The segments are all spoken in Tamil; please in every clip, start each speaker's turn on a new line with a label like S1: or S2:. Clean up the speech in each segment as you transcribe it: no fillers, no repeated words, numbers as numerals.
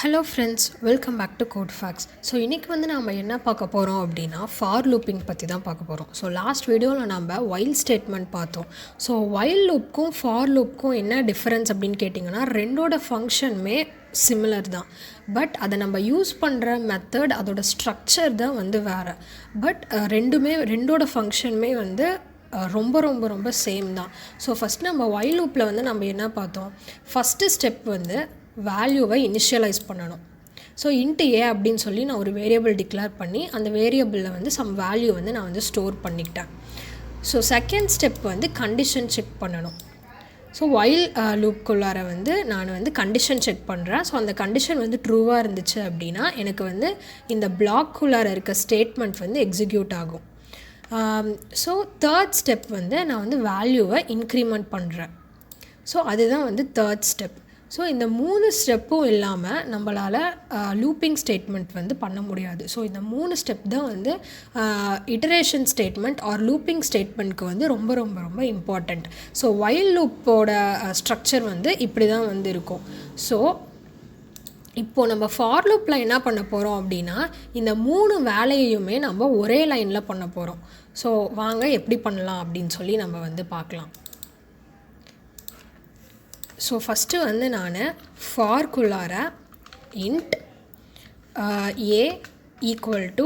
S1: Hello friends, welcome back to CodeFactz. So இன்னைக்கு வந்து நாம என்ன பார்க்க போறோம் அப்படினா for looping பத்தி தான் பார்க்க போறோம். So last வீடியோல நாம while statement பார்த்தோம். So while loopக்கும் for loopக்கும் என்ன டிஃபரன்ஸ் அப்படினு கேட்டிங்கனா ரெண்டோட ஃபங்க்ஷனுமே சிமிலர் தான். பட் அதை நம்ம யூஸ் பண்ணுற மெத்தட் அதோட ஸ்ட்ரக்சர் தான் வந்து வேறு. பட் ரெண்டோட ஃபங்க்ஷனுமே வந்து ரொம்ப சேம் தான். ஸோ ஃபஸ்ட் நம்ம while loopல வந்து நம்ம என்ன பார்த்தோம், ஃபஸ்ட்டு ஸ்டெப் வந்து வேல்யூவை இனிஷியலைஸ் பண்ணணும். ஸோ இன்ட்டு ஏ அப்படின்னு சொல்லி நான் ஒரு வேரியபிள் டிக்ளேர் பண்ணி அந்த வேரியபிளில் வந்து சம் வேல்யூ வந்து நான் வந்து ஸ்டோர் பண்ணிக்கிட்டேன். ஸோ செகண்ட் ஸ்டெப் வந்து கண்டிஷன் செக் பண்ணணும். ஸோ while லூப்குள்ளார வந்து நான் வந்து கண்டிஷன் செக் பண்ணுறேன். ஸோ அந்த கண்டிஷன் வந்து ட்ரூவாக இருந்துச்சு அப்படின்னா எனக்கு வந்து இந்த பிளாக்குள்ளார இருக்க ஸ்டேட்மெண்ட் வந்து எக்ஸிக்யூட் ஆகும். ஸோ தேர்ட் ஸ்டெப் வந்து நான் வந்து வேல்யூவை இன்க்ரிமெண்ட் பண்ணுறேன். ஸோ அதுதான் வந்து தேர்ட் ஸ்டெப். ஸோ இந்த 3 ஸ்டெப்பும் இல்லாமல் நம்மளால் லூப்பிங் ஸ்டேட்மெண்ட் வந்து பண்ண முடியாது. ஸோ இந்த 3 ஸ்டெப் தான் வந்து இட்டரேஷன் ஸ்டேட்மெண்ட் ஆர் லூப்பிங் ஸ்டேட்மெண்ட்க்கு வந்து ரொம்ப இம்பார்ட்டண்ட். ஸோ while லூப்போட ஸ்ட்ரக்சர் வந்து இப்படி தான் வந்து இருக்கும். ஸோ இப்போது நம்ம ஃபார் லூப்பில் என்ன பண்ண போகிறோம் அப்படின்னா இந்த 3 வேலையுமே நம்ம ஒரே லைனில் பண்ண போகிறோம். ஸோ வாங்க எப்படி பண்ணலாம் அப்படின்னு சொல்லி நம்ம வந்து பார்க்கலாம். ஸோ ஃபஸ்ட்டு வந்து நான் ஃபார்க்குள்ளார இன்ட் ஏ ஈக்குவல் டு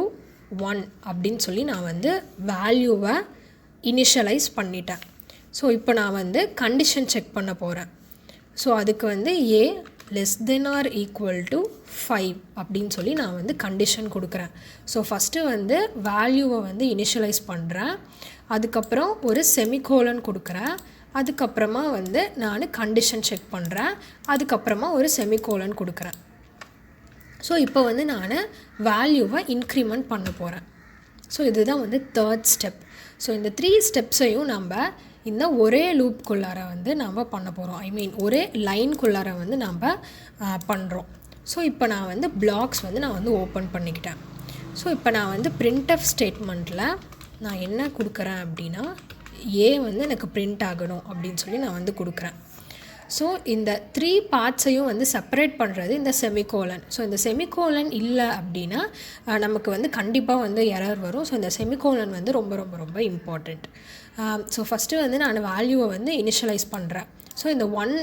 S1: 1 அப்படின்னு சொல்லி நான் வந்து வேல்யூவை இனிஷியலைஸ் பண்ணிட்டேன். ஸோ இப்போ நான் வந்து கண்டிஷன் செக் பண்ண போகிறேன். ஸோ அதுக்கு வந்து A less than or equal to 5 அப்படின்னு சொல்லி நான் வந்து கண்டிஷன் கொடுக்குறேன். ஸோ ஃபஸ்ட்டு வந்து வேல்யூவை வந்து இனிஷியலைஸ் பண்ணுறேன். அதுக்கப்புறம் ஒரு செமிகோலன் கொடுக்குறேன். அதுக்கப்புறமா வந்து நான் கண்டிஷன் செக் பண்ணுறேன். அதுக்கப்புறமா ஒரு செமிகோலன் கொடுக்குறேன். ஸோ இப்போ வந்து நான் வேல்யூவை இன்க்ரிமெண்ட் பண்ண போகிறேன். ஸோ இதுதான் வந்து தேர்ட் ஸ்டெப். ஸோ இந்த 3 ஸ்டெப்ஸையும் நம்ம இந்த ஒரே லூப்குள்ளார வந்து நம்ம பண்ண போகிறோம். ஐ மீன் ஒரே லைன்குள்ளார வந்து நம்ம பண்ணுறோம். ஸோ இப்போ நான் வந்து பிளாக்ஸ் வந்து நான் வந்து ஓப்பன் பண்ணிக்கிட்டேன். ஸோ இப்போ நான் வந்து printf ஸ்டேட்மெண்ட்டில் நான் என்ன கொடுக்குறேன் அப்படின்னா ஏ வந்து எனக்கு பிரிண்ட் ஆகணும் அப்படின்னு சொல்லி நான் வந்து கொடுக்குறேன். ஸோ இந்த 3 பார்ட்ஸையும் வந்து செப்பரேட் பண்ணுறது இந்த செமிகோலன். ஸோ இந்த செமிகோலன் இல்லை அப்படின்னா நமக்கு வந்து கண்டிப்பாக வந்து எரர் வரும். ஸோ இந்த செமிகோலன் வந்து ரொம்ப இம்பார்ட்டண்ட். ஸோ ஃபஸ்ட்டு வந்து நான் வேல்யூவை வந்து இனிஷியலைஸ் பண்ணுறேன். ஸோ இந்த 1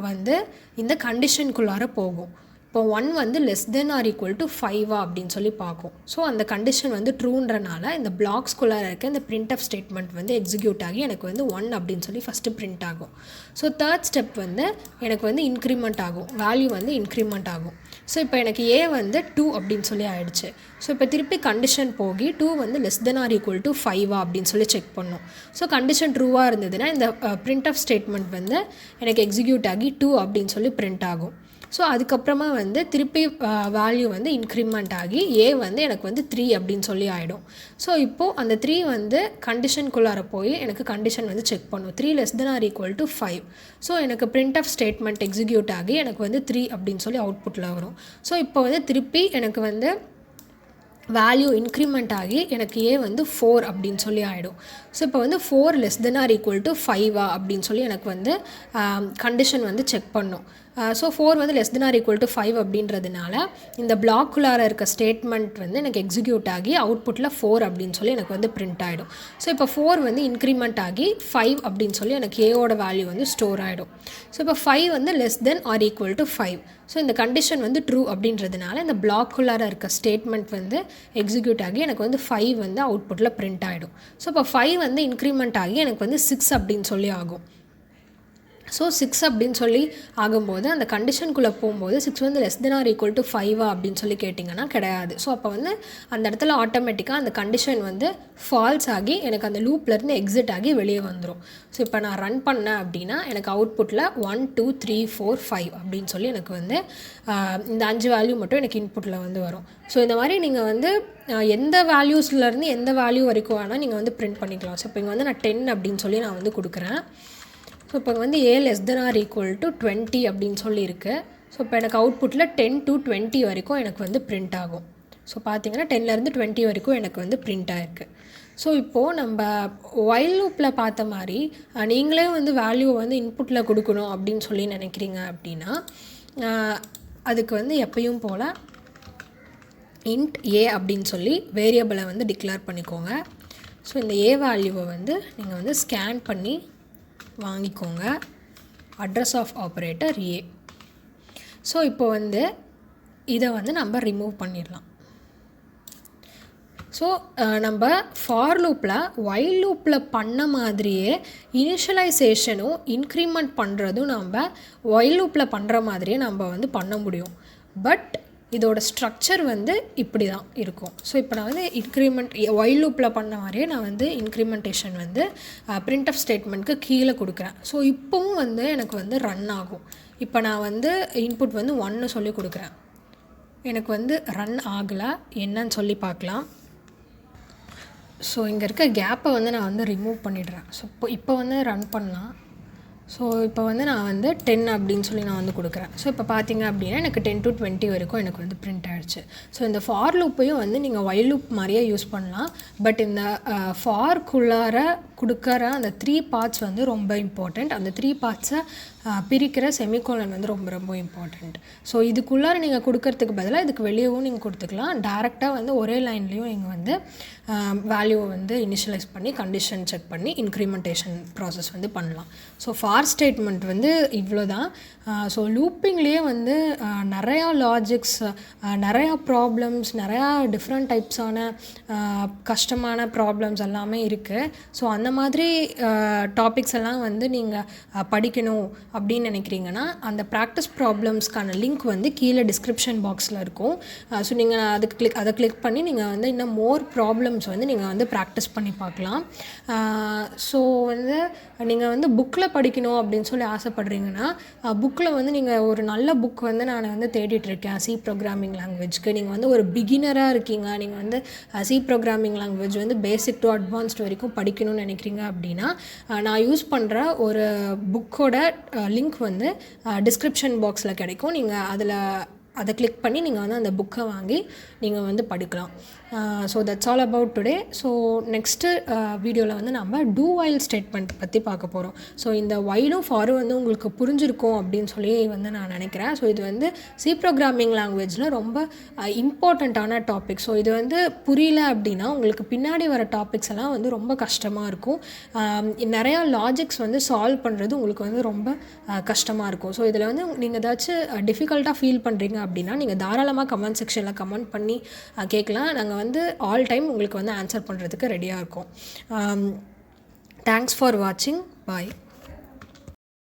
S1: வந்து இந்த கண்டிஷனுக்குள்ளார போகும். இப்போ 1 வந்து less than or equal to 5 அப்படின்னு சொல்லி பார்க்கும். ஸோ அந்த கண்டிஷன் வந்து ட்ரூன்றனால இந்த பிளாக்ஸ்குள்ளார இருக்க இந்த printf ஸ்டேட்மெண்ட் வந்து எக்ஸிக்யூட் ஆகி எனக்கு வந்து 1 அப்படின்னு சொல்லி ஃபஸ்ட்டு பிரிண்ட் ஆகும். ஸோ தேர்ட் ஸ்டெப் வந்து எனக்கு வந்து இன்க்ரிமெண்ட் ஆகும், வேல்யூ வந்து இன்க்ரிமெண்ட் ஆகும். ஸோ இப்போ எனக்கு ஏ வந்து 2 அப்படின்னு சொல்லி ஆயிடுச்சு. ஸோ இப்போ திருப்பி கண்டிஷன் போகி 2 வந்து less than or equal to 5 அப்படின்னு சொல்லி செக் பண்ணும். ஸோ கண்டிஷன் ட்ரூவாக இருந்ததுன்னா இந்த printf ஸ்டேட்மெண்ட் வந்து எனக்கு எக்ஸிக்யூட் ஆகி 2 அப்படின்னு சொல்லி பிரிண்ட் ஆகும். ஸோ அதுக்கப்புறமா வந்து திருப்பி வேல்யூ வந்து இன்க்ரிமெண்ட் ஆகி ஏ வந்து எனக்கு வந்து 3 அப்படின்னு சொல்லி ஆகிடும். ஸோ இப்போது அந்த 3 வந்து கண்டிஷனுக்குள்ளார போய் எனக்கு கண்டிஷன் வந்து செக் பண்ணும். 3 less than or equal to 5. So எனக்கு printf ஸ்டேட்மெண்ட் எக்ஸிக்யூட் ஆகி எனக்கு வந்து 3 அப்படின்னு சொல்லி அவுட்புட்டில் வரும். ஸோ இப்போ வந்து திருப்பி எனக்கு வந்து வேல்யூ இன்க்ரிமெண்ட் ஆகி எனக்கு ஏ வந்து 4 அப்படின்னு சொல்லி ஆகிடும். ஸோ இப்போ வந்து 4 less than or equal to 5 அப்படின்னு சொல்லி எனக்கு வந்து கண்டிஷன் வந்து செக் பண்ணும். ஸோ 4 வந்து less than or equal to 5 அப்படின்றதுனால இந்த பிளாக்குள்ளார இருக்க ஸ்டேட்மெண்ட் வந்து எனக்கு எக்ஸிக்யூட் ஆகி அவுட்புட்டில் 4 அப்படின்னு சொல்லி எனக்கு வந்து பிரிண்ட் ஆகிடும். ஸோ இப்போ 4 வந்து இன்க்ரிமெண்ட் ஆகி 5 அப்படின்னு சொல்லி எனக்கு ஏவோட வேல்யூ வந்து ஸ்டோர் ஆகிடும். ஸோ இப்போ 5 வந்து less than or equal to 5. So இந்த கண்டிஷன் வந்து ட்ரூ அப்படின்றதுனால இந்த பிளாக்குள்ளார இருக்க ஸ்டேட்மெண்ட் வந்து எக்ஸிக்யூட் ஆகி எனக்கு வந்து 5 வந்து அவுட்புட்டில் பிரிண்ட் ஆகிடும். ஸோ இப்போ 5 வந்து இன்க்ரிமெண்ட் ஆகி எனக்கு வந்து 6 அப்படின்னு சொல்லி ஆகும். ஸோ 6 அப்படின்னு சொல்லி ஆகும்போது அந்த கண்டிஷனுக்குள்ளே போகும்போது 6 வந்து less than or equal to 5 அப்படின்னு சொல்லி கேட்டிங்கன்னா கிடையாது. ஸோ அப்போ வந்து அந்த இடத்துல ஆட்டோமேட்டிக்காக அந்த கண்டிஷன் வந்து ஃபால்ஸ் ஆகி எனக்கு அந்த லூப்லேருந்து எக்ஸிட் ஆகி வெளியே வந்துடும். ஸோ இப்போ நான் ரன் பண்ணேன் அப்படின்னா எனக்கு அவுட்புட்டில் 1 2 3 4 5 அப்படின்னு சொல்லி எனக்கு வந்து இந்த 5 வேல்யூ மட்டும் எனக்கு இன்புட்டில் வந்து வரும். ஸோ இந்த மாதிரி நீங்கள் வந்து எந்த வேல்யூஸ்லேருந்து எந்த வேல்யூ வரைக்கும் வேணால் நீங்கள் வந்து பிரிண்ட் பண்ணிக்கலாம். ஸோ இப்போ இங்கே வந்து நான் 10 அப்படின்னு சொல்லி நான் வந்து கொடுக்குறேன். ஸோ இப்போ வந்து A less than or equal to 20 அப்படின்னு சொல்லியிருக்கு. ஸோ இப்போ எனக்கு அவுட்புட்டில் 10 to 20 வரைக்கும் எனக்கு வந்து பிரிண்ட் ஆகும். ஸோ பார்த்தீங்கன்னா 10லேருந்து 20 வரைக்கும் எனக்கு வந்து பிரிண்ட் ஆகிருக்கு. ஸோ இப்போது நம்ம while லூப்பில் பார்த்த மாதிரி நீங்களே வந்து வேல்யூவை வந்து இன்புட்டில் கொடுக்கணும் அப்படின்னு சொல்லி நினைக்கிறீங்க அப்படின்னா அதுக்கு வந்து எப்பயும் போல் int a அப்படின்னு சொல்லி வேரியபிளை வந்து டிக்ளேர் பண்ணிக்கோங்க. ஸோ இந்த a வேல்யூவை வந்து நீங்கள் வந்து ஸ்கேன் பண்ணி வாங்கிக்கோங்க. Address of operator a. So இப்போ வந்து இதை வந்து நம்ம ரிமூவ் பண்ணிடலாம். ஸோ நம்ம ஃபார் லூப்பில் ஒயில் லூப்பில் பண்ண மாதிரியே இனிஷியலைசேஷனும் இன்க்ரிமெண்ட் பண்ணுறதும் நம்ம ஒயில் லூப்பில் பண்ணுற மாதிரியே நம்ம வந்து பண்ண முடியும். பட் இதோட ஸ்ட்ரக்சர் வந்து இப்படி தான் இருக்கும். ஸோ இப்போ நான் வந்து இன்க்ரிமெண்ட் ஒயில் லூப்பில் பண்ண மாதிரியே நான் வந்து இன்க்ரிமெண்டேஷன் வந்து printf ஸ்டேட்மெண்ட்க்கு கீழே கொடுக்குறேன். ஸோ இப்போவும் வந்து எனக்கு வந்து ரன் ஆகும். இப்போ நான் வந்து இன்புட் வந்து 1 சொல்லி கொடுக்குறேன். எனக்கு வந்து ரன் ஆகலை, என்னன்னு சொல்லி பார்க்கலாம். ஸோ இங்கே இருக்க கேப்பை வந்து நான் வந்து ரிமூவ் பண்ணிடுறேன். ஸோ இப்போ வந்து ரன் பண்ணலாம். ஸோ இப்போ வந்து நான் வந்து 10 அப்படின்னு சொல்லி நான் வந்து கொடுக்குறேன். ஸோ இப்போ பார்த்தீங்க அப்படின்னா எனக்கு 10 to 20 வரைக்கும் எனக்கு வந்து பிரிண்ட் ஆகிடுச்சு. ஸோ இந்த ஃபார் லூப்பையும் வந்து நீங்கள் ஒயில் லூப் மாதிரியே யூஸ் பண்ணலாம். பட் இந்த ஃபார்க்குள்ளார கொடுக்குற அந்த 3 பார்ட்ஸ் வந்து ரொம்ப இம்பார்ட்டண்ட். அந்த 3 பார்ட்ஸை பிரிக்கிற செமிகோலன் வந்து ரொம்ப ரொம்ப இம்பார்ட்டண்ட். ஸோ இதுக்குள்ளார நீங்கள் கொடுக்கறதுக்கு பதிலாக இதுக்கு வெளியவும் நீங்கள் கொடுத்துக்கலாம். டேரெக்டாக வந்து ஒரே லைன்லேயும் நீங்கள் வந்து வேல்யூவை வந்து இனிஷியலைஸ் பண்ணி கண்டிஷன் செக் பண்ணி இன்க்ரிமெண்டேஷன் ப்ராசஸ் வந்து பண்ணலாம். ஸோ ஃபார் ஸ்டேட்மெண்ட் வந்து இவ்வளோ தான். ஸோ லூப்பிங்லேயே வந்து நிறையா லாஜிக்ஸ், நிறையா ப்ராப்ளம்ஸ், நிறையா டிஃப்ரெண்ட் டைப்ஸான கஷ்டமான ப்ராப்ளம்ஸ் எல்லாமே இருக்குது. ஸோ அந்த மாதிரி டாபிக்ஸ் எல்லாம் வந்து நீங்கள் படிக்கணும் அப்படின்னு நினைக்கிறீங்கன்னா அந்த ப்ராக்டிஸ் ப்ராப்ளம்ஸ்க்கான லிங்க் வந்து கீழே டிஸ்கிரிப்ஷன் பாக்ஸில் இருக்கும். ஸோ நீங்கள் அதை கிளிக் பண்ணி நீங்கள் வந்து இன்னும் மோர் ப்ராப்ளம்ஸ் வந்து நீங்கள் வந்து ப்ராக்டிஸ் பண்ணி பார்க்கலாம். ஸோ வந்து நீங்கள் வந்து புக்கில் படிக்கணும் அப்படின்னு சொல்லி ஆசைப்படுறீங்கன்னா புக்கில் வந்து நீங்கள் ஒரு நல்ல புக் வந்து நான் வந்து தேடிட்டுருக்கேன் சி ப்ரோக்ராமிங் லாங்குவேஜ்க்கு. நீங்கள் வந்து ஒரு பிகினராக இருக்கீங்க, நீங்கள் வந்து சி ப்ரோக்ராமிங் லாங்குவேஜ் வந்து பேசிக் டு அட்வான்ஸ்ட் வரைக்கும் படிக்கணும்னு நினைக்கிறீங்க அப்படின்னா நான் யூஸ் பண்ணுற ஒரு புக்கோட லிங்க் வந்து டிஸ்கிரிப்ஷன் பாக்ஸில் கிடைக்கும். நீங்கள் அதை கிளிக் பண்ணி நீங்கள் வந்து அந்த புக்கை வாங்கி நீங்கள் வந்து படிக்கலாம். So that's all about today. So next வீடியோவில் வந்து நம்ம டூ வைல் ஸ்டேட்மெண்ட் பற்றி பார்க்க போகிறோம். ஸோ இந்த வைலும் ஃபாரும் வந்து உங்களுக்கு புரிஞ்சிருக்கும் அப்படின்னு சொல்லி வந்து நான் நினைக்கிறேன். ஸோ இது வந்து சி ப்ரோக்ராமிங் லாங்குவேஜில் ரொம்ப இம்பார்ட்டண்ட்டான டாபிக். ஸோ இது வந்து புரியல அப்படின்னா உங்களுக்கு பின்னாடி வர டாபிக்ஸ் எல்லாம் வந்து ரொம்ப கஷ்டமாக இருக்கும். நிறையா லாஜிக்ஸ் வந்து சால்வ் பண்ணுறது உங்களுக்கு வந்து ரொம்ப கஷ்டமாக இருக்கும். ஸோ இதில் வந்து நீங்கள் ஏதாச்சும் டிஃபிகல்ட்டாக ஃபீல் பண்ணுறீங்க அப்படின்னா நீங்கள் தாராளமாக கமெண்ட் செக்ஷனில் கமெண்ட் பண்ணி கேட்கலாம். நாங்கள் வந்து ஆல் டைம் உங்களுக்கு வந்து ஆன்சர் பண்ணுறதுக்கு ரெடியாக இருக்கோம். தேங்க்ஸ் ஃபார் வாட்சிங். பாய்.